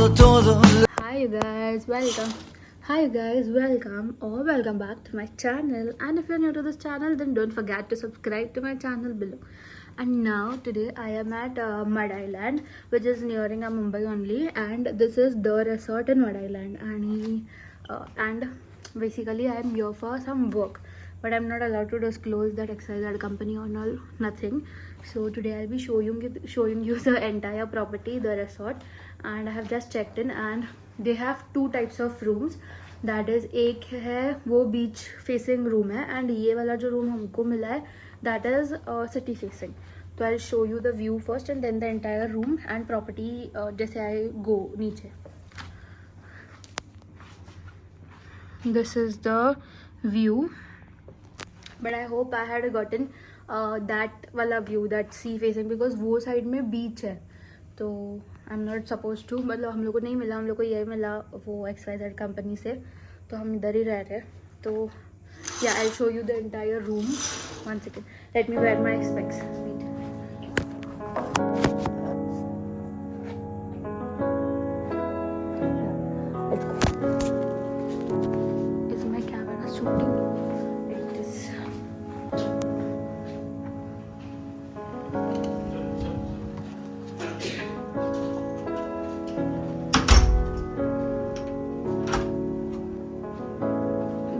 todo. Hi you guys, welcome. Hi you guys, welcome or welcome back to my channel. And if you're new to this channel, then don't forget to subscribe to my channel below. And now today I am at Mud Island, which is nearing Mumbai only, and this is the resort in Mud Island. And basically I am here for some work, but I'm not allowed to disclose that XYZ company or all, nothing. So today I'll be showing you the entire property, the resort, and I have just checked in, and they have two types of rooms. That is एक है वो beach facing room है, and ये वाला जो room हमको मिला है दैट इज़ सिटी फेसिंग. तो I show you the view first and then the entire room and property जैसे आई गो नीचे. This is the view, but I hope I had gotten that वाला view, that sea facing, because वो side में beach है. तो I am not suppose to, मतलब हम लोग को नहीं मिला, हम लोग को ये मिला वो XYZ कंपनी से, तो हम इधर ही रह रहे. तो yeah I show you the entire room. One second, let me wear my specs. Is my camera shooting? It is.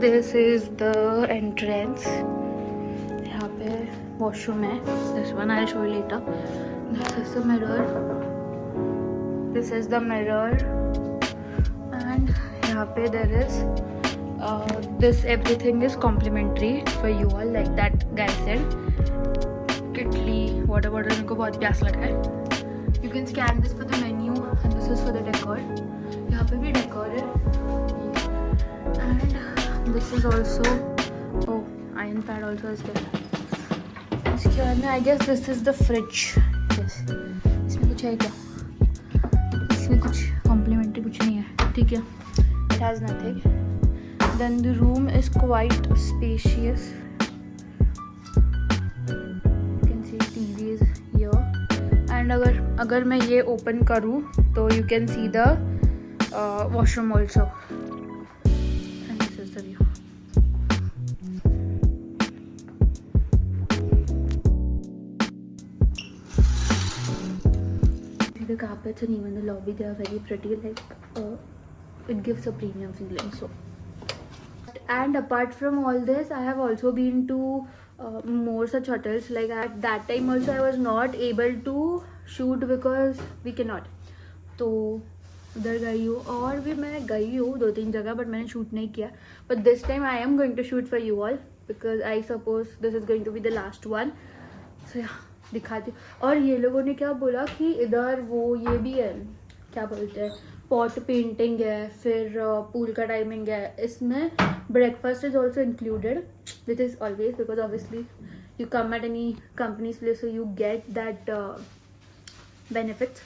This is the entrance. यहाँ पे वॉशरूम है. This one I show later. This is the mirror. This is the mirror and यहाँ पे there is this everything is complimentary for you all, like that guy said. Kettle water bottle, मेरे को बहुत प्यास लगा है. You can scan this for the menu and this is for the decor. यहाँ पे भी डेकोर है. And this is also, oh, iron pad also is there. इसके बाद में I guess this is the fridge. Yes. इसमें कुछ है क्या? इसमें कुछ complimentary कुछ नहीं है, ठीक है. It has nothing. Then the room is quite spacious. You can see TV is here. And अगर मैं ये open करूँ तो you can see the washroom also. The carpets and even the lobby, they are very pretty, like it gives a premium feeling. So, and apart from all this, I have also been to more such hotels. Like at that time also I was not able to shoot because we cannot. तो उधर गई हूँ, और भी मैं गई हूँ 2-3 जगह, बट मैंने शूट नहीं किया. But this time I am going to shoot for you all, because I suppose this is going to be the last one. So yeah दिखाती. और ये लोगों ने क्या बोला कि इधर वो ये भी है, क्या बोलते हैं, पॉट पेंटिंग है, फिर पूल का टाइमिंग है. इसमें breakfast is also included, which is always, because obviously you come at any companies place, so you get that benefits.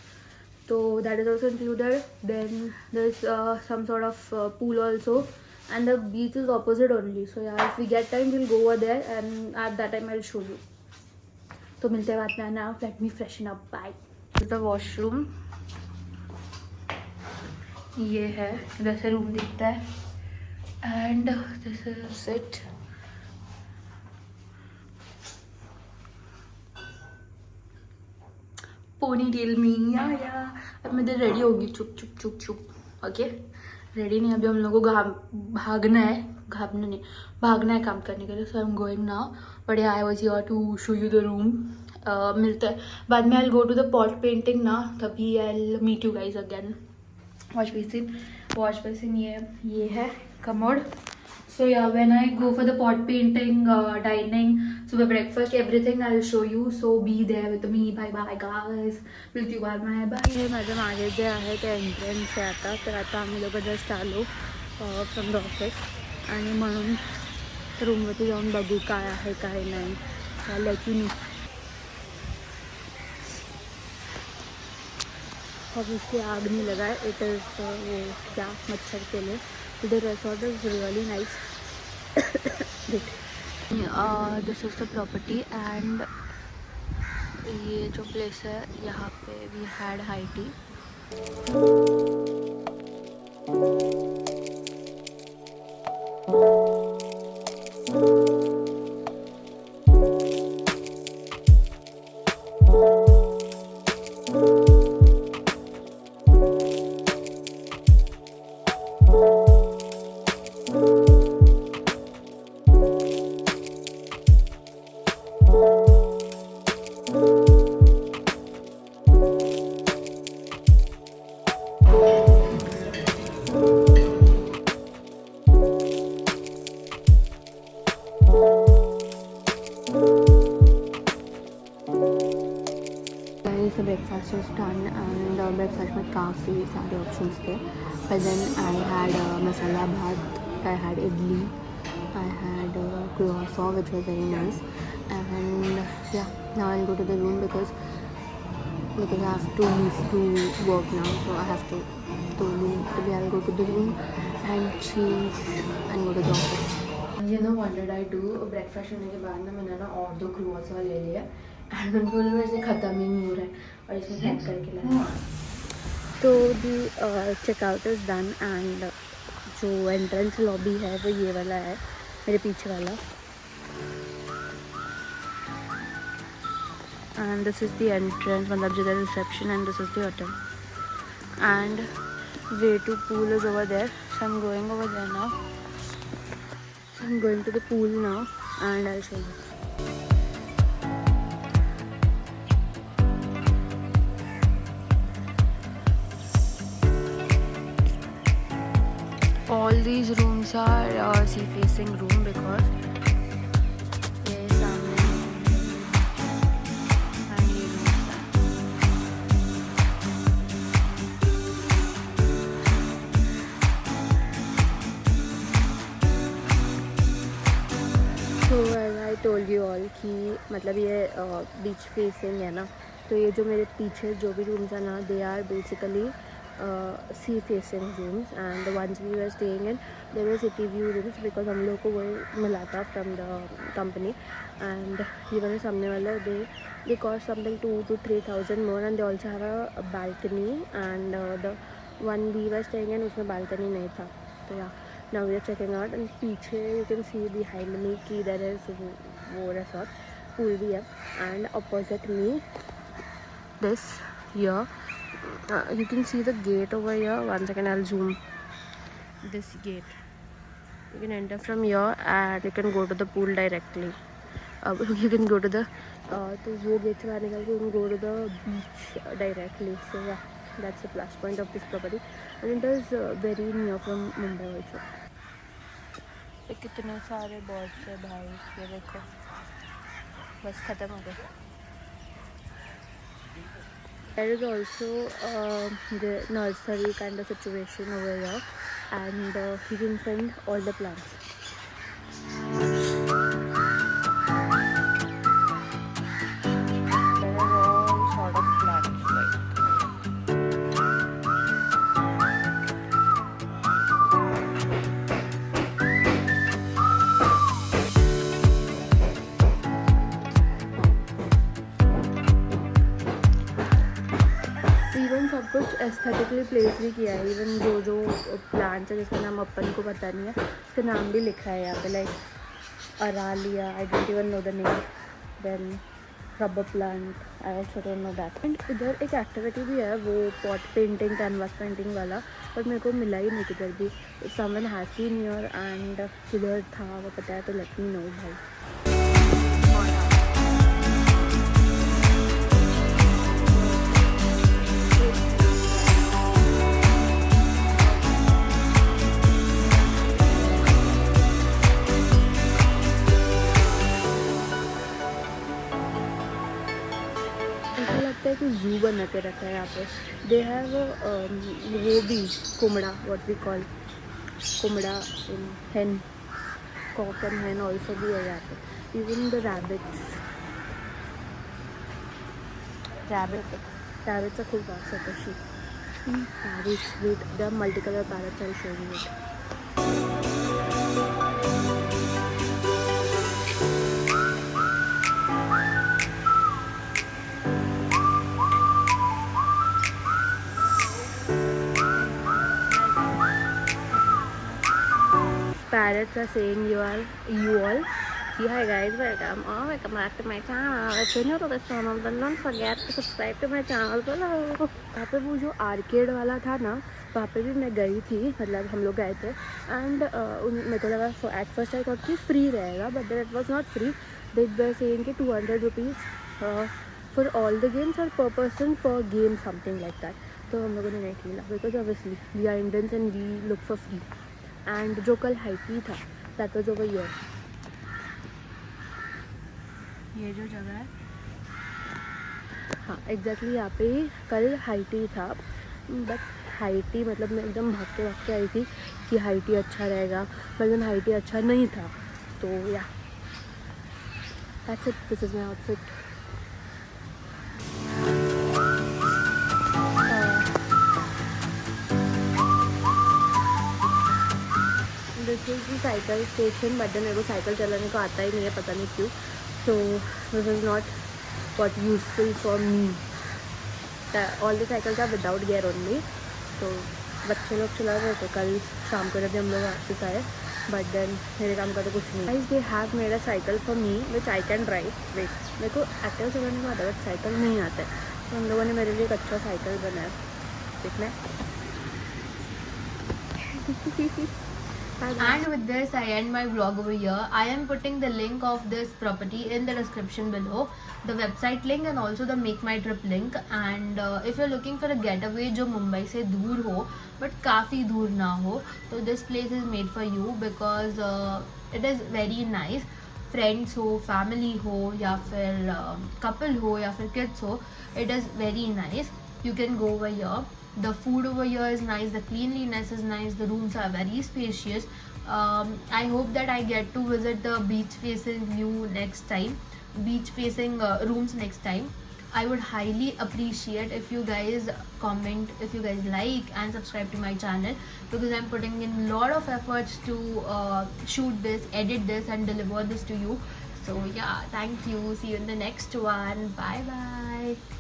So that is also included. Then there's some sort of pool also, and the beach is opposite only. So yeah, if we get time, we'll go over there, and at that time I'll show you. तो मिलते हैं बाद में. now let me freshen up. Bye. This is the washroom. ये है, इधर से room दिखता है, and this is it. Ponytail me yeah. अब मैं इधर रेडी होगी, चुप चुप चुप चुप. ओके, रेडी नहीं, अभी हम लोगों को भागना है काम करने के लिए. So I am going now. But I was here to show you the room. मिलते हैं बाद में. I will go to the pot painting ना, तभी I will meet you guys again. Wash basin ये है commode. So yeah, when I go for the pot painting, dining, so the breakfast, everything I'll show you. So be there with me. Bye guys. मिळती बाद में. Bye. माझ्या मागे जे आहे ते entrance आहे आता. तर आता आम्ही लोक जस्ट आलो फ्रॉम द ऑफिस, आणि म्हणून रूमवरती जाऊन बघू काय आहे काय नाही. I let you know. Obviously आग नहीं लगा है. इट इज़ वो क्या मच्छर के लिए. The resort is really nice. This is the property, and ये जो प्लेस है यहाँ पे we had high tea. Breakfast is done and breakfast में काफ़ी सारे options थे. But then I had masala bhat, I had idli, I had croissant which was very nice, and yeah, now I'll go to the room because I have to leave to work now, so I have to maybe I'll go to the room and change and go to the office. You know what did I do? Breakfast करने के बाद ना मैंने ना और 2 croissant ले लिया and उनको बोला मेरे से ख़त्म ही नहीं हो रहा है और इसमें पैक करके लाया. तो दी चेकआउट इज़ डन एंड जो एंट्रेंस लॉबी है वो ये वाला है मेरे पीछे वाला. And this is the entrance, मतलब जिधर reception, and this is the hotel and way to pool is over there, so I'm going over there now. So I'm going to the pool now and I'll show you. All these rooms are sea facing room because ये सामने and ये rooms है. So as I told you all कि मतलब ये beach facing है ना, तो ये जो मेरे पीछे जो भी रूम्स हैं ना, they are basically sea facing rooms, and the ones we were staying in, they were city view rooms because हम लोग को वो मिला था from the company. And ये वाले सामने वाला they cost something 2,000 to 3,000 more, and they also have a balcony, and the one we were staying in उसमें balcony नहीं था. तो yeah, now we are checking out, and पीछे you can see behind me कि there is वो resort pool भी है, and opposite me this here you can see the gate over here. One second, I'll zoom. This gate, you can enter from here and you can go to the pool directly. You can go to the तो वो gate से बाहर निकल के you can go to the beach directly. So yeah, that's the plus point of this property, and it is very near from Mumbai also. कितने सारे birds है भाई, ये देखो, बस ख़त्म हो गए. There is also the nursery kind of situation over here, and you can find all the plants. There are all sort of plants, right? सब कुछ एस्थेटिकली प्लेस भी किया है. इवन जो प्लांट्स है जिसका नाम अपन को पता नहीं है, उसका नाम भी लिखा है यहाँ पे, like aralia, I don't even know the name. Then rubber plant, I also don't know that. And इधर एक एक्टिविटी भी है वो पॉट पेंटिंग, कैनवास पेंटिंग वाला, बट मेरे को मिला ही नहीं किधर भी. Someone has been here and किधर था वो पता है तो लेट मी नो भाई. कि जू बना के रखा है यहाँ पे. दे हैव वो भी कुमड़ा, व्हाट वी कॉल कुमड़ा in hen, cock and hen also भी है यहाँ पे. इवन द rabbits are खूब fast है. तो parrots, wait, there are multicolor parrots. I'll show you it. parrots are saying you all. Hi guys, welcome back to my channel. If you're new to this channel, then don't forget to subscribe to my channel below. वहाँ पे वो जो arcade वाला था ना, वहाँ पे भी मैं गई थी, मतलब हम लोग गए थे. एंड मेरे को लगा एट फर्स्ट आई थॉट कि फ्री रहेगा, but then it was not free. They were saying कि 200 rupees for all the games और पर पर्सन पर गेम, समथिंग लाइक दैट. तो हम लोगों ने नहीं खेला because obviously we are Indians and we look for free. And जो कल हाइटी था दैट वॉज ओवर ईयर. ये जो जगह है, हाँ एग्जैक्टली यहाँ पे कल हाइटी था. बट हाइटी मतलब मैं एकदम भाग के आई थी कि हाइटी अच्छा रहेगा, पर हाइटी अच्छा नहीं था. तो या that's it, this is my outfit. This is the cycle station, but then मेरे को साइकिल चलाने को आता ही नहीं है, पता नहीं क्यों. So this is not what useful for me. All the cycles are without gear only. तो बच्चे लोग चला रहे थे कल शाम को जब हम लोग वापस आए. बट देन मेरे काम का तो कुछ नहीं. Guys, they have made a cycle for me which I can drive. Wait, मेरे को एक्टिवा चलाने को आता है बट साइकिल नहीं आता है. तो हम लोगों ने मेरे लिए एक अच्छा साइकिल बनाया. देखना है. And with this I end my vlog over here. I am putting the link of this property in the description below, the website link and also the make my trip link. And if you're looking for a getaway जो मुंबई से दूर हो but काफ़ी दूर ना हो, तो this place is made for you because it is very nice. Friends हो, family हो या फिर couple हो या फिर kids हो, it is very nice. You can go over here. The food over here is nice, the cleanliness is nice, the rooms are very spacious. I hope that I get to visit the beach facing rooms next time. I would highly appreciate if you guys comment, if you guys like and subscribe to my channel, because I'm putting in a lot of efforts to shoot this, edit this and deliver this to you. So yeah, thank you. See you in the next one. Bye bye.